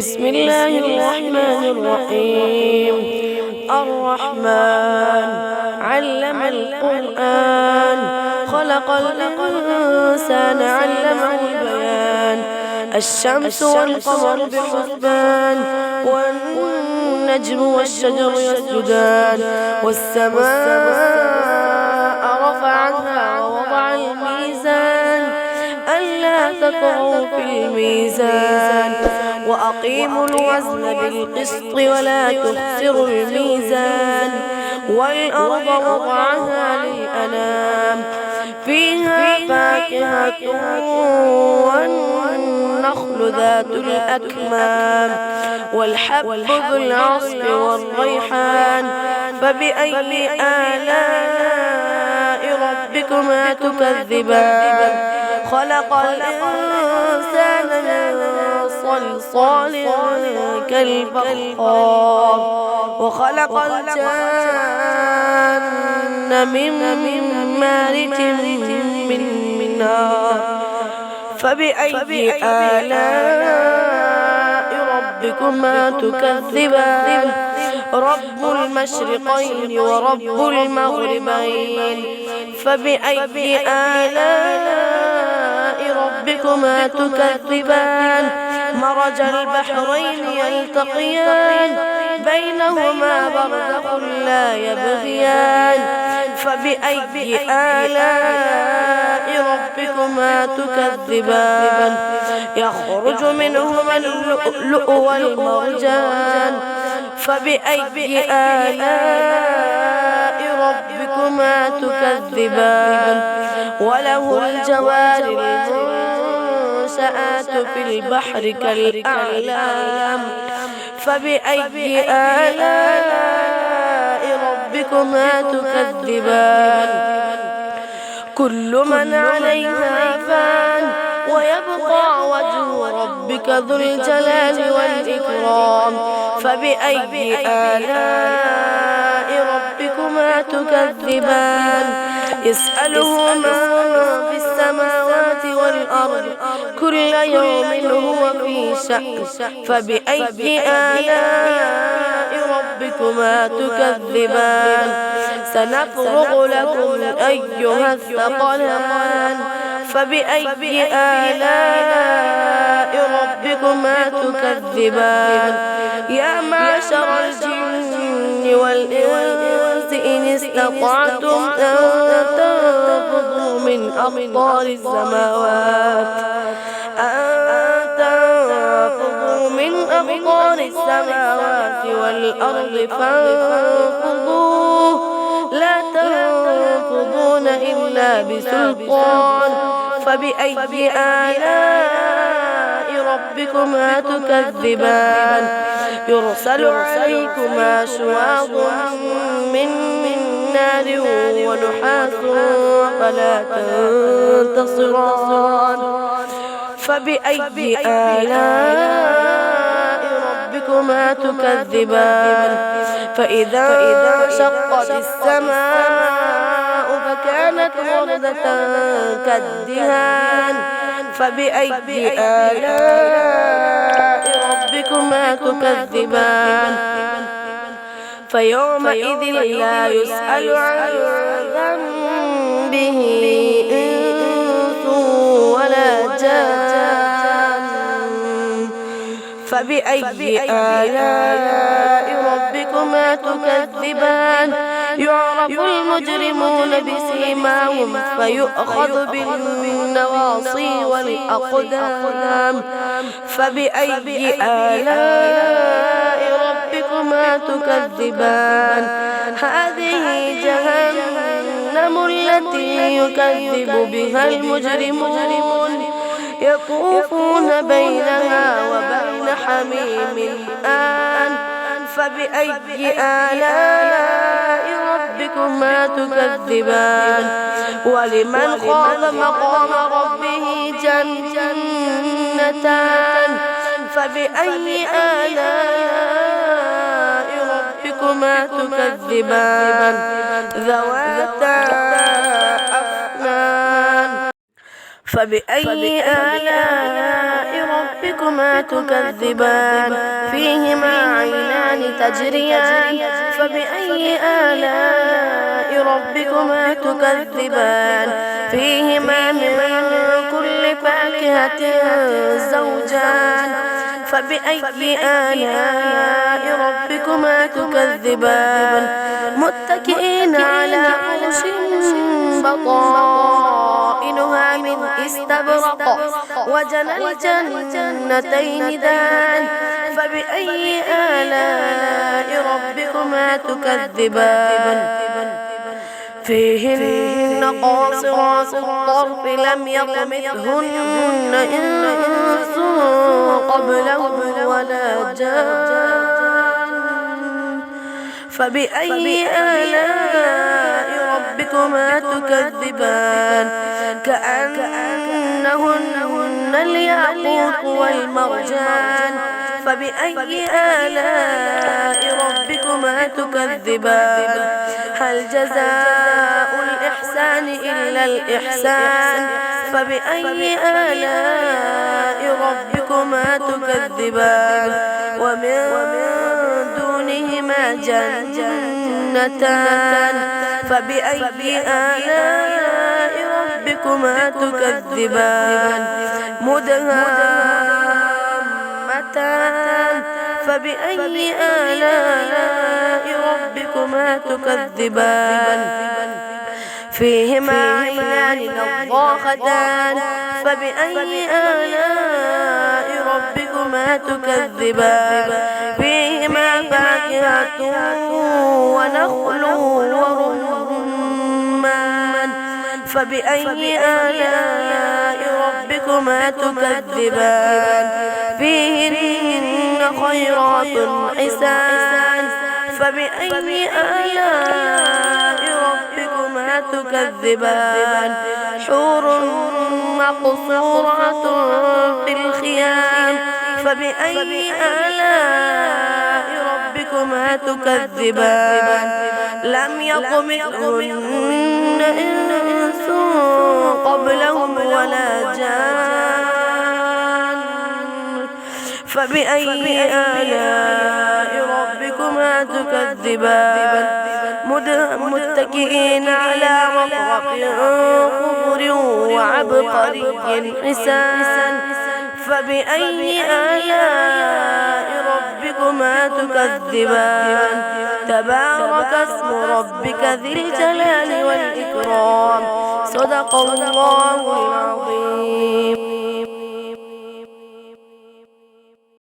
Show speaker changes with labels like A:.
A: بسم الله الرحمن الرحيم. الرحمن علم القرآن، خلق الإنسان علمه البيان. الشمس والقمر بحسبان، والنجم والشجر يسجدان. والسماء رفعها ووضع الميزان، ألا تطغوا في الميزان. وأقيموا الوزن بالقسط ولا تخسروا الميزان. والأرض وضعها للأنام، فيها فاكهة والنخل ذات الأكمام، والحب ذو العصف والريحان. فبأي آلاء ربكما تكذبان؟ خلق الإنسان من صلصال كالفخار، وخلق الجان من مارج من نار. فبأي آلاء ربكما تكذبان؟ رب المشرقين ورب المغربين. فبأي آلاء ربكما تكذبان؟ مرج البحرين يلتقيان، بينهما برزخ لا يبغيان. فبأي آلاء ربكما تكذبان؟ يخرج منهما اللؤلؤ والمرجان. فبأي آلاء ربكما تكذبان؟ وله الجوار المنشآت في البحر كالأعلام. فبأي آلاء ربكما تكذبان؟ كل من عليها فان، ويبقى وجه ربك ذو الجلال والإكرام. فبأي آلاء ربكما تكذبان؟ يسأله من في السماوات والأرض، كل يوم هو في شأن. فبأي آلاء ربكما تكذبان؟ سنفرغ لكم أيها الثقلان. فبأي آلاء ربكما تكذبان؟ يا معشر الجن والإنس إن استطعتم أن تنفذوا من أقطار السماوات والأرض فانفذوا، لا تنفذون إلا بسلطان. فبأي آلاء ربكما تكذبان؟ يرسل عليكما شواظ من نار ونحاس فلا تنتصران. فبأي آلاء ربكما تكذبان؟ فإذا انشقت السماء فكانت وردة كالدهان. فبأي آلاء ربكما تكذبان؟ فيومئذ لا يسأل عن ذنبه إنس ولا جان. فبأي آلاء ربكما تكذبان؟ يعرف المجرمون بسيماهم فيؤخذ بالنواصي والأقدام. فبأي آلاء ربكما تكذبان؟ هذه جهنم التي يكذب بها المجرمون، يطوفون بينها وبين حميم آن. فبأي آلاء ربكما تكذبان؟ ولمن خاف مقام ربه جنتان. فبأي آلاء ربكما تكذبان؟ ذواتا أفنان. فبأي آلاء ربكما تكذبان فيهما عينان تجريان فبأي آلاء ربكما تكذبان فيهما من كل فاكهة زوجان فبأي آلاء ربكما تكذبان متكئين على فرش بطائنها من استبرق وجنى الجنتين دان فبأي آلاء ربكما تكذبان فيهن قاصرات الطرف لم يطمثهن إنس قبلهم ولا جان فبأي آلاء ربكما تكذبان كأنهن الياقوت والمرجان فبأي آلاء ربكما تكذبان هل جزاء الإحسان إلا الإحسان فبأي آلاء ربكما تكذبان ومن دونهما جنتان فبأي آلاء ربكما تكذبان مدهامتان فبأي آلاء ربكما تكذبان فيهما عينان نضاختان فبأي آلاء ربكما تكذبان فيهما فاكهة ونخل ورمان فبأي آلاء ربكما تكذبان فيهن خيرات حسان فبأي آلاء ربكما تكذبان حور مقصورات في الخيام فبأي آلاء ربكما تكذبان لم يطمثهن إنس قبلهم ولا جان فبأي آلاء ربكما تكذبان متكئين على رفرف خضر وعبقري حسان فبأي آلاء ربكما تكذبان تبارك اسم ربك ذي الجلال والإكرام صدق الله العظيم.